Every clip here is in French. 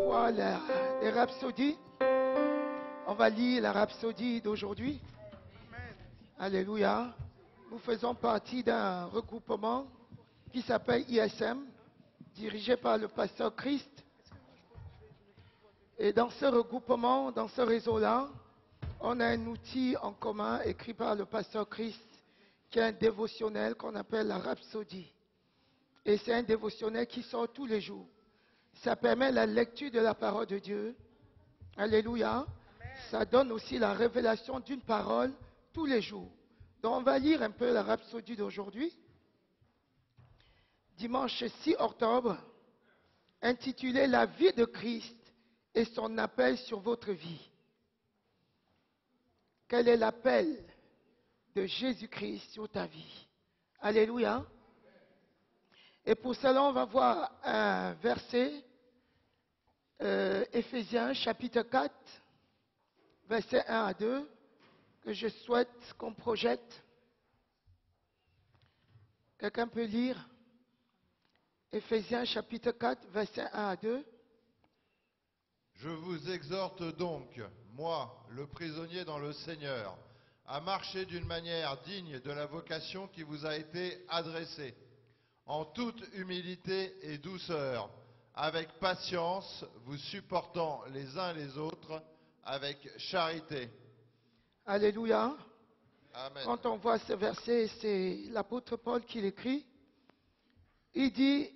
Voilà les rhapsodies. On va lire la rhapsodie d'aujourd'hui. Alléluia. Nous faisons partie d'un regroupement qui s'appelle ISM, dirigé par le pasteur Christ. Et dans ce regroupement, dans ce réseau-là, on a un outil en commun écrit par le pasteur Christ, qui est un dévotionnel qu'on appelle la rhapsodie. Et c'est un dévotionnel qui sort tous les jours. Ça permet la lecture de la parole de Dieu. Alléluia. Ça donne aussi la révélation d'une parole tous les jours. Donc on va lire un peu la rhapsodie d'aujourd'hui. Dimanche 6 octobre, intitulé La vie de Christ et son appel sur votre vie. Quel est l'appel de Jésus-Christ sur ta vie? Alléluia. Et pour cela, on va voir un verset, Éphésiens chapitre 4, versets 1 à 2, que je souhaite qu'on projette. Quelqu'un peut lire Éphésiens chapitre 4, versets 1 à 2. Je vous exhorte donc, moi, le prisonnier dans le Seigneur, à marcher d'une manière digne de la vocation qui vous a été adressée, en toute humilité et douceur, avec patience, vous supportant les uns les autres, avec charité. Alléluia. Amen. Quand on voit ce verset, c'est l'apôtre Paul qui l'écrit. Il dit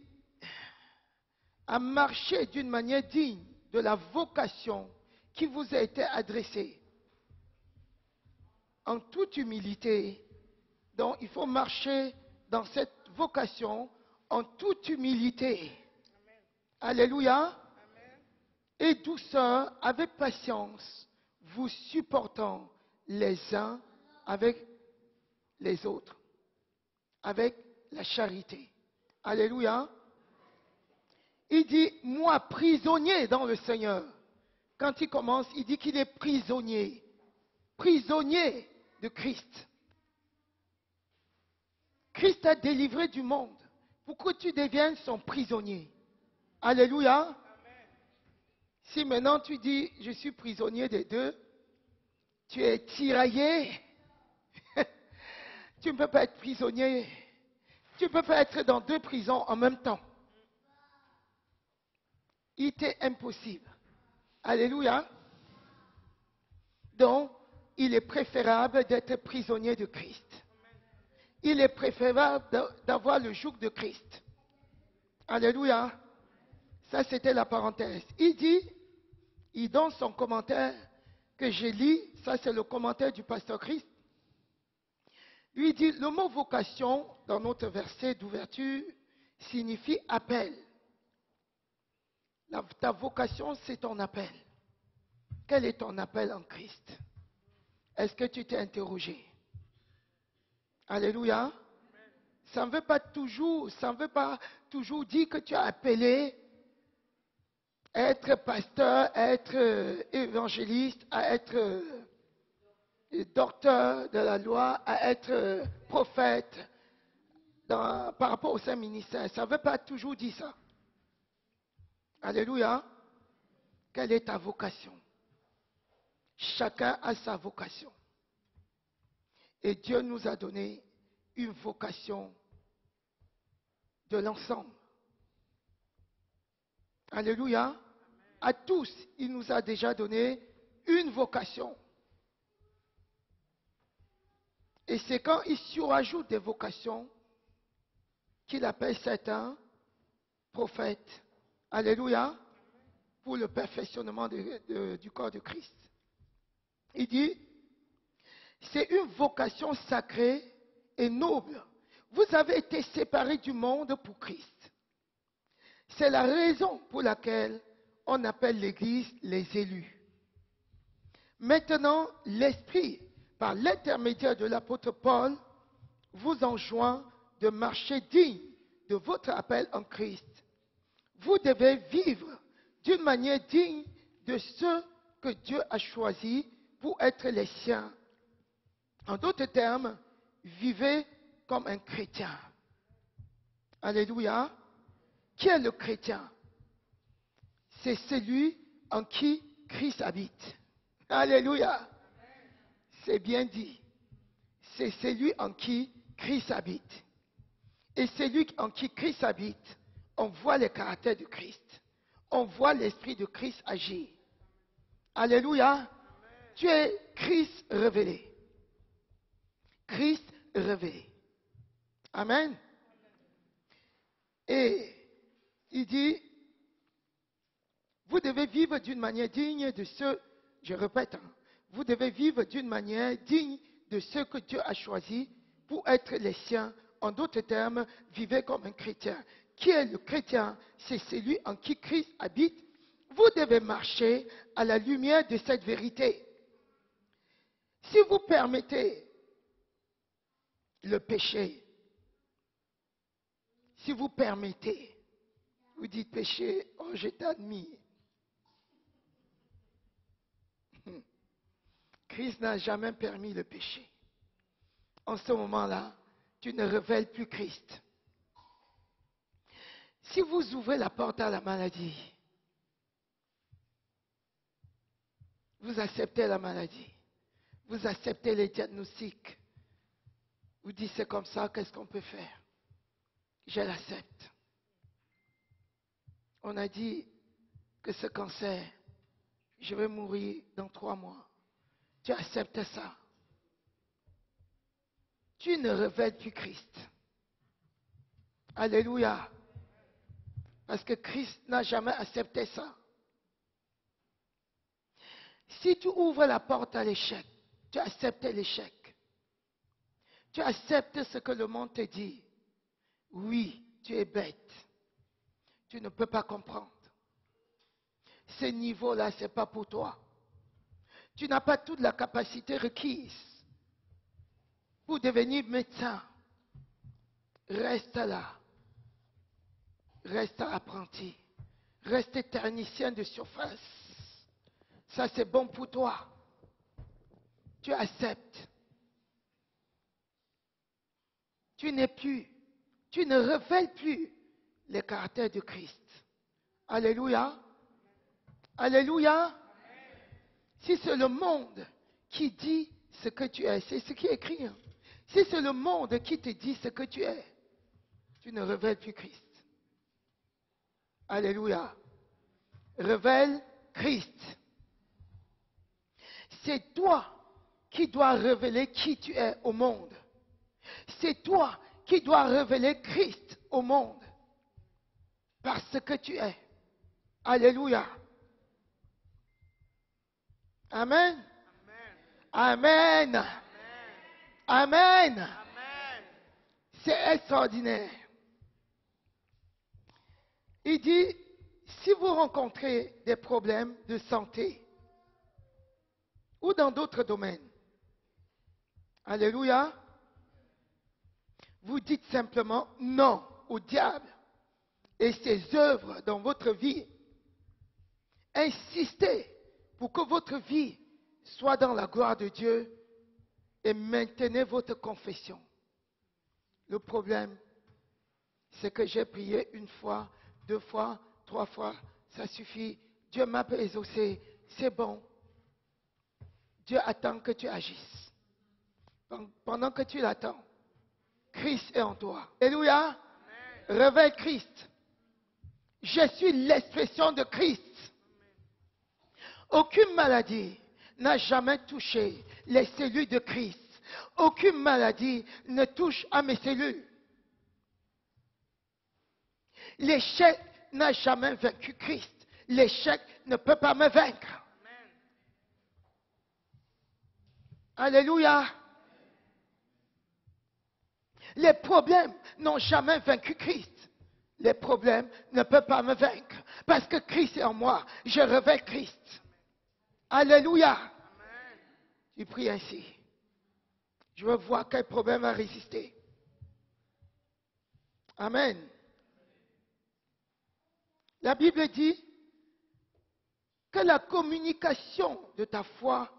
à marcher d'une manière digne de la vocation qui vous a été adressée, en toute humilité. Donc il faut marcher dans cette vocation en toute humilité. Amen. Alléluia. Amen. Et douceur, avec patience, vous supportant les uns avec les autres, avec la charité. Alléluia. Il dit, moi, prisonnier dans le Seigneur. Quand il commence, il dit qu'il est prisonnier. Prisonnier de Christ. Christ a délivré du monde pour que tu deviennes son prisonnier. Alléluia. Amen. Si maintenant tu dis, je suis prisonnier des deux, tu es tiraillé. Tu ne peux pas être prisonnier. Tu ne peux pas être dans deux prisons en même temps. Il était impossible. Alléluia. Donc, il est préférable d'être prisonnier de Christ. Il est préférable d'avoir le joug de Christ. Alléluia. Ça, c'était la parenthèse. Il dit, il donne son commentaire que je lis. Ça, c'est le commentaire du pasteur Christ. Lui dit, le mot vocation, dans notre verset d'ouverture, signifie appel. Ta vocation, c'est ton appel. Quel est ton appel en Christ? Est-ce que tu t'es interrogé? Alléluia. Ça ne veut pas toujours dire que tu as appelé à être pasteur, à être évangéliste, à être docteur de la loi, à être prophète par rapport au Saint-Ministère. Ça ne veut pas toujours dire ça. Alléluia. Quelle est ta vocation? Chacun a sa vocation. Et Dieu nous a donné une vocation de l'ensemble. Alléluia. À tous, il nous a déjà donné une vocation. Et c'est quand il surajoute des vocations qu'il appelle certains prophètes. Alléluia. Pour le perfectionnement du corps de Christ. Il dit, c'est une vocation sacrée et noble. Vous avez été séparés du monde pour Christ. C'est la raison pour laquelle on appelle l'Église les élus. Maintenant, l'Esprit, par l'intermédiaire de l'apôtre Paul, vous enjoint de marcher digne de votre appel en Christ. Vous devez vivre d'une manière digne de ceux que Dieu a choisis pour être les siens. En d'autres termes, vivez comme un chrétien. Alléluia. Qui est le chrétien? C'est celui en qui Christ habite. Alléluia. C'est bien dit. C'est celui en qui Christ habite. Et celui en qui Christ habite, on voit le caractère de Christ. On voit l'esprit de Christ agir. Alléluia. Amen. Tu es Christ révélé. Christ révélé. Amen. Et il dit, vous devez vivre d'une manière digne de ce, je répète, vous devez vivre d'une manière digne de ce que Dieu a choisi pour être les siens. En d'autres termes, vivez comme un chrétien. Qui est le chrétien? C'est celui en qui Christ habite. Vous devez marcher à la lumière de cette vérité. Si vous permettez le péché, si vous permettez, vous dites péché, oh je t'admire. Christ n'a jamais permis le péché. En ce moment-là, tu ne révèles plus Christ. Si vous ouvrez la porte à la maladie, vous acceptez la maladie, vous acceptez les diagnostics, vous dites c'est comme ça, qu'est-ce qu'on peut faire? Je l'accepte. On a dit que ce cancer, je vais mourir dans 3 mois. Tu acceptes ça. Tu ne révèles plus Christ. Alléluia. Parce que Christ n'a jamais accepté ça. Si tu ouvres la porte à l'échec, tu acceptes l'échec. Tu acceptes ce que le monde te dit. Oui, tu es bête. Tu ne peux pas comprendre. Ce niveau-là, ce n'est pas pour toi. Tu n'as pas toute la capacité requise pour devenir médecin. Reste là. Reste apprenti. Reste technicien de surface. Ça, c'est bon pour toi. Tu acceptes. Tu ne révèles plus le caractère de Christ. Alléluia. Alléluia. Si c'est le monde qui dit ce que tu es, c'est ce qui est écrit. Si c'est le monde qui te dit ce que tu es, tu ne révèles plus Christ. Alléluia. Révèle Christ. C'est toi qui dois révéler qui tu es au monde. C'est toi qui dois révéler Christ au monde. Parce que tu es. Alléluia. Amen. Amen. Amen. Amen. Amen. C'est extraordinaire. Il dit, si vous rencontrez des problèmes de santé ou dans d'autres domaines, alléluia, vous dites simplement non au diable et ses œuvres dans votre vie. Insistez pour que votre vie soit dans la gloire de Dieu et maintenez votre confession. Le problème, c'est que j'ai prié 1 fois, 2 fois, 3 fois, ça suffit. Dieu m'a exaucé, c'est bon. Dieu attend que tu agisses. Pendant que tu l'attends, Christ est en toi. Alléluia. Réveille Christ. Je suis l'expression de Christ. Aucune maladie n'a jamais touché les cellules de Christ. Aucune maladie ne touche à mes cellules. L'échec n'a jamais vaincu Christ. L'échec ne peut pas me vaincre. Amen. Alléluia. Les problèmes n'ont jamais vaincu Christ. Les problèmes ne peuvent pas me vaincre. Parce que Christ est en moi. Je révèle Christ. Alléluia. Amen. Tu pries ainsi. Je veux voir quel problème a résisté. Amen. La Bible dit que la communication de ta foi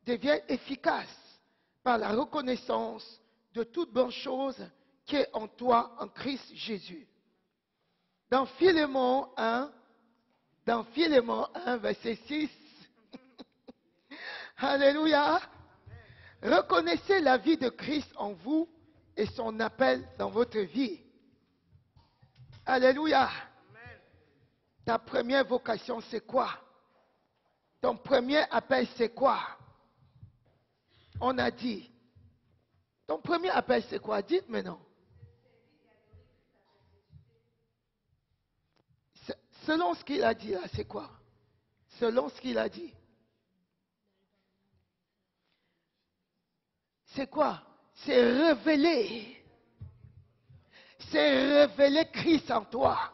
devient efficace par la reconnaissance de toute bonne chose qui est en toi, en Christ Jésus. Dans Philémon 1, verset 6. Alléluia. Reconnaissez la vie de Christ en vous et son appel dans votre vie. Alléluia. Ta première vocation, c'est quoi? Ton premier appel, c'est quoi? On a dit. Ton premier appel, c'est quoi? Dites maintenant. Selon ce qu'il a dit là, c'est quoi? Selon ce qu'il a dit. C'est quoi? C'est révéler. C'est révéler Christ en toi.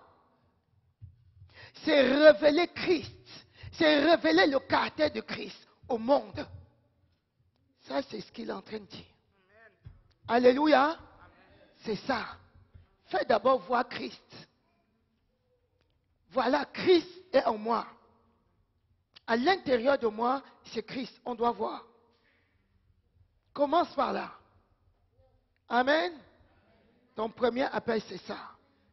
C'est révéler Christ. C'est révéler le caractère de Christ au monde. Ça, c'est ce qu'il est en train de dire. Alléluia. C'est ça. Fais d'abord voir Christ. Voilà, Christ est en moi. À l'intérieur de moi, c'est Christ. On doit voir. Commence par là. Amen. Ton premier appel, c'est ça.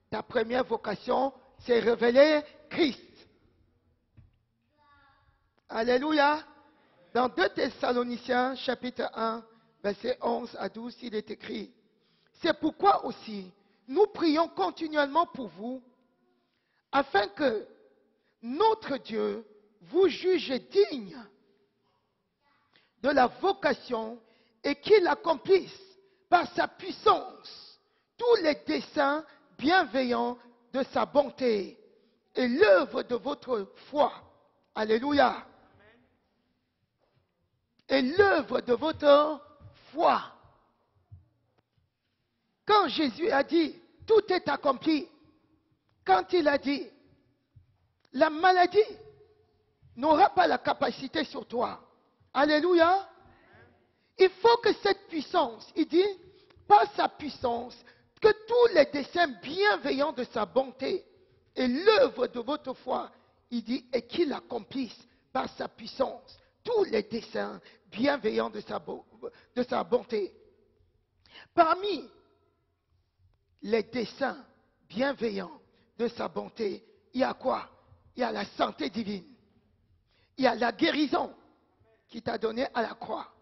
Ta première vocation, c'est révéler Christ. Alléluia. Dans 2 Thessaloniciens, chapitre 1, verset 11 à 12, il est écrit: c'est pourquoi aussi, nous prions continuellement pour vous, afin que notre Dieu vous juge digne de la vocation et qu'il accomplisse par sa puissance tous les desseins bienveillants de sa bonté et l'œuvre de votre foi. Alléluia. Et l'œuvre de votre foi. Quand Jésus a dit, tout est accompli, quand il a dit, la maladie n'aura pas la capacité sur toi. Alléluia. Il faut que cette puissance, il dit, par sa puissance, que tous les desseins bienveillants de sa bonté et l'œuvre de votre foi, il dit, et qu'il accomplisse par sa puissance tous les desseins bienveillants de sa bonté. Parmi les desseins bienveillants de sa bonté, il y a quoi? Il y a la santé divine. Il y a la guérison qui t'a donné à la croix.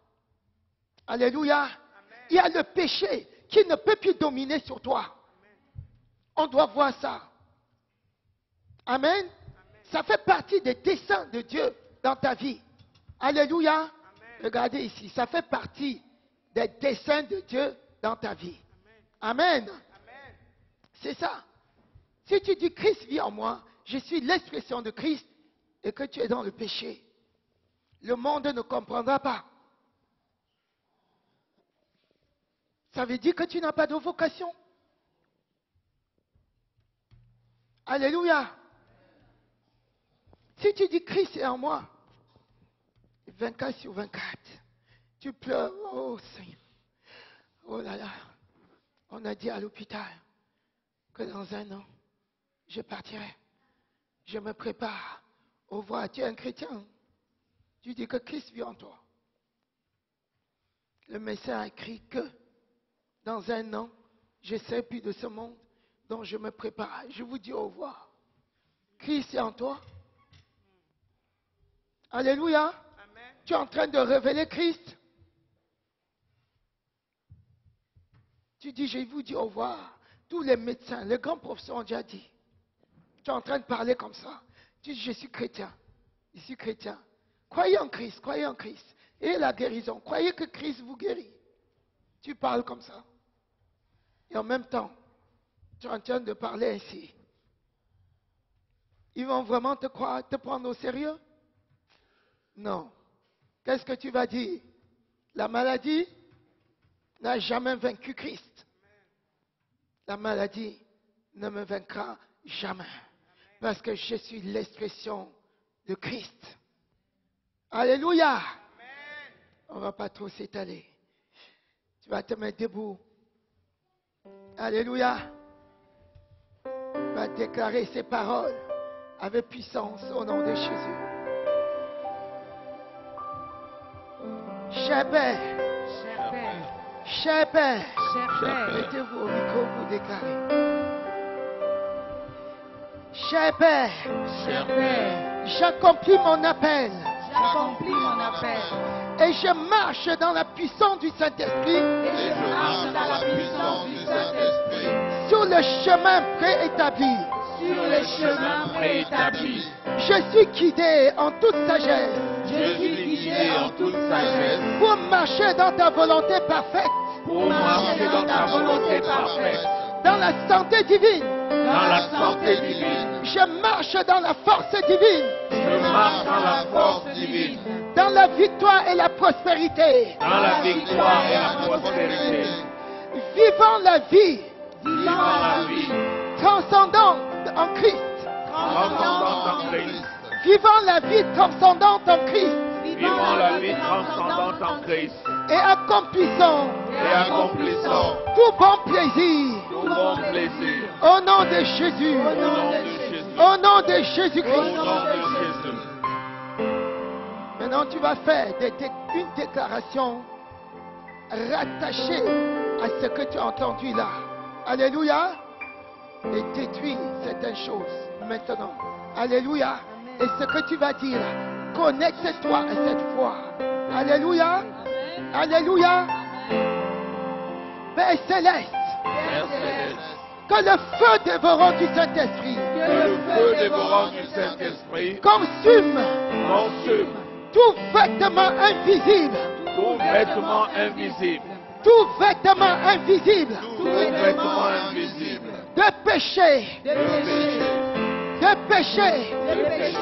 Alléluia. Amen. Il y a le péché qui ne peut plus dominer sur toi. Amen. On doit voir ça. Amen. Amen. Ça fait partie des desseins de Dieu dans ta vie. Alléluia. Amen. Regardez ici, ça fait partie des desseins de Dieu dans ta vie. Amen. Amen. C'est ça. Si tu dis Christ vit en moi, je suis l'expression de Christ et que tu es dans le péché, le monde ne comprendra pas. Ça veut dire que tu n'as pas de vocation. Alléluia. Si tu dis Christ est en moi, 24 sur 24, tu pleures, oh Seigneur, oh là là. On a dit à l'hôpital que dans 1 an, je partirai. Je me prépare. Au revoir, tu es un chrétien. Tu dis que Christ vit en toi. Le médecin a écrit que dans 1 an, je ne serai plus de ce monde, donc je me prépare. Je vous dis au revoir. Christ est en toi. Alléluia. Amen. Tu es en train de révéler Christ. Tu dis, je vous dis au revoir. Tous les médecins, les grands professeurs ont déjà dit. Tu es en train de parler comme ça. Tu dis, je suis chrétien. Je suis chrétien. Croyez en Christ, croyez en Christ. Et la guérison. Croyez que Christ vous guérit. Tu parles comme ça. Et en même temps, tu es en train de parler ainsi. Ils vont vraiment te croire, te prendre au sérieux? Non. Qu'est-ce que tu vas dire? La maladie n'a jamais vaincu Christ. La maladie ne me vaincra jamais. Parce que je suis l'expression de Christ. Alléluia. On ne va pas trop s'étaler. Tu vas te mettre debout. Alléluia. Tu vas déclarer ces paroles avec puissance au nom de Jésus. Cher Père. Cher Père. Mettez-vous au micro pour déclarer. Cher Père, Cher Père, j'accomplis mon appel j'accomplis mon appel et je marche dans la puissance du Saint-Esprit et je marche dans la puissance du Saint-Esprit sur le chemin préétabli. sur les chemins préétablis. Je suis guidé en toute sagesse Je suis guidé en toute sagesse pour marcher dans ta volonté parfaite, pour marcher dans ta volonté parfaite, dans la santé divine. dans la santé divine. Je marche dans la force divine, Je marche dans la force divine, dans la victoire et la prospérité, dans la victoire et la prospérité, vivant la vie vivant la vie transcendante en Christ, transcendante en Christ, vivant la vie transcendante en Christ vivant la vie transcendante en Christ et accomplissant et accomplissant tout bon plaisir tout bon plaisir au nom de Jésus, au nom de Jésus. au nom de Au Jésus-Christ. nom de Jésus. Maintenant, tu vas faire une déclaration rattachée à ce que tu as entendu là. Alléluia. Et détruis certaines choses maintenant. Alléluia. Et ce que tu vas dire, connecte-toi à cette foi. Alléluia. Alléluia. Père céleste, Père céleste, que le feu dévorant du Saint-Esprit que le feu dévorant du Saint-Esprit consume consume tout vêtement invisible, tout vêtement invisible, tout vêtement invisible tout vêtement invisible de péché, de péché, de péché de péché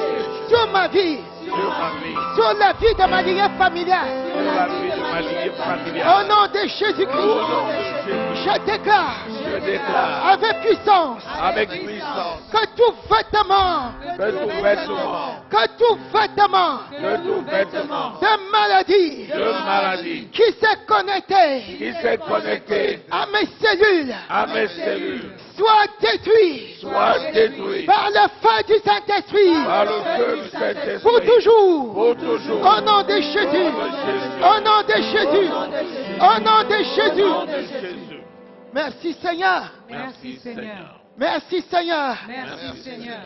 sur ma vie, sur ma vie, sur la vie de ma lignée familiale. sur la vie de ma lignée Au familiale. nom de Au Jésus-Christ, nom de Jésus, je déclare je déclare avec puissance avec puissance que tout vêtement, que tout vêtement, que tout vêtement que tout vêtement de maladie de maladie qui s'est connecté qui s'est connecté à mes cellules à mes cellules soit détruit soit détruit par le feu du Saint-Esprit par le feu du pour Saint-Esprit toujours. pour toujours. Au nom de Jésus, au nom de Jésus, au nom de Jésus. Au nom de Jésus. Merci Seigneur, Merci Seigneur. merci Seigneur. Merci Seigneur.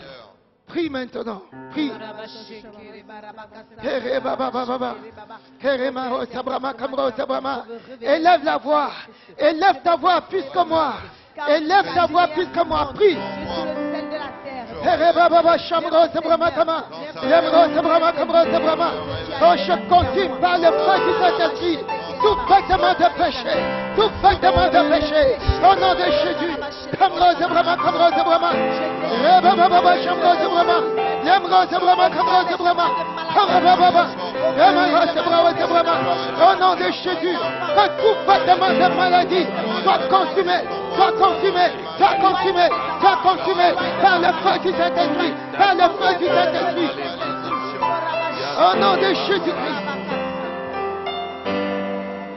Prie maintenant, prie. Kere baba baba baba. Kere maro sabrama kamro sabrama. Élève la voix, élève ta voix plus que moi, élève ta voix plus que moi, prie. Kere baba baba shamro sabrama kama. Yamro sabrama kamro sabrama. Oh, je consume par le feu du Saint-Esprit tout vêtement de péché, tout vêtement de péché, au nom de Jésus. Kamro sabrama kamro sabrama. Reba baba baba shamro sabrama. Yamro sabrama kamro sabrama. Kamro baba. Yamro sabrama. Au nom de Jésus, que tout vêtement de maladie soit consumé, soit consumé, soit consumé, soit consumé par le feu du Saint-Esprit, par le feu du Saint-Esprit. Au nom de Jésus-Christ.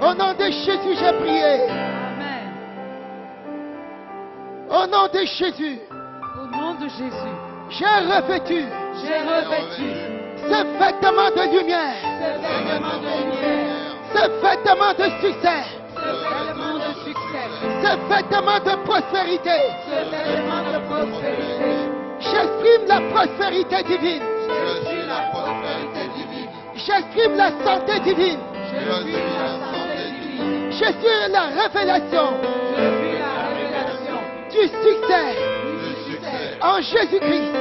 Au nom de Jésus, j'ai prié. Amen. Au nom de Jésus, Au nom de Jésus, j'ai revêtu j'ai revêtu ce vêtement de lumière, ce vêtement de lumière, ce vêtement de succès, ce vêtement de succès, ce vêtement de prospérité. ce vêtement de prospérité. J'exprime la prospérité divine. Je suis la prospérité divine. J'exprime la santé divine. Je suis la santé divine. Je suis la révélation Je suis la révélation du succès du succès. en Jésus-Christ.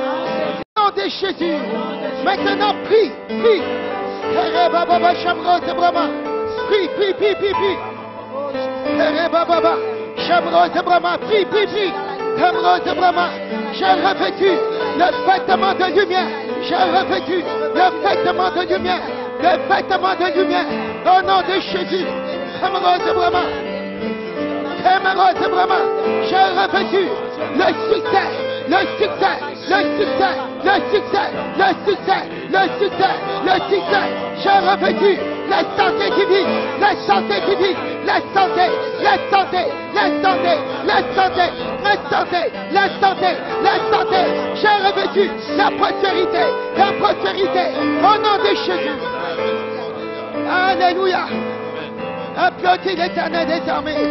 En Au nom de Jésus. Maintenant, prie, prie. Prie, prie, prie, prie, prie. Prie, prie, prie. J'ai revêtu le vêtement de lumière. J'ai revêtu le vêtement de lumière. Le vêtement de lumière. Au nom de Jésus. J'ai revêtu le succès, le succès, le succès, le succès, le succès, le succès, le succès. J'ai revêtu la santé divine, la santé divine, la santé, la santé, la santé, la santé, la santé, la santé, la santé. J'ai revêtu la prospérité, la prospérité. Au nom de Jésus. Alléluia. Applaudis l'Éternel des armées.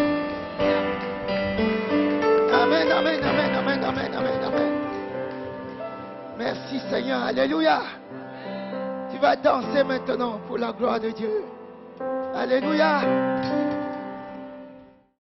Amen, amen, amen, amen, amen, amen, amen. Merci Seigneur. Alléluia. Tu vas danser maintenant pour la gloire de Dieu. Alléluia.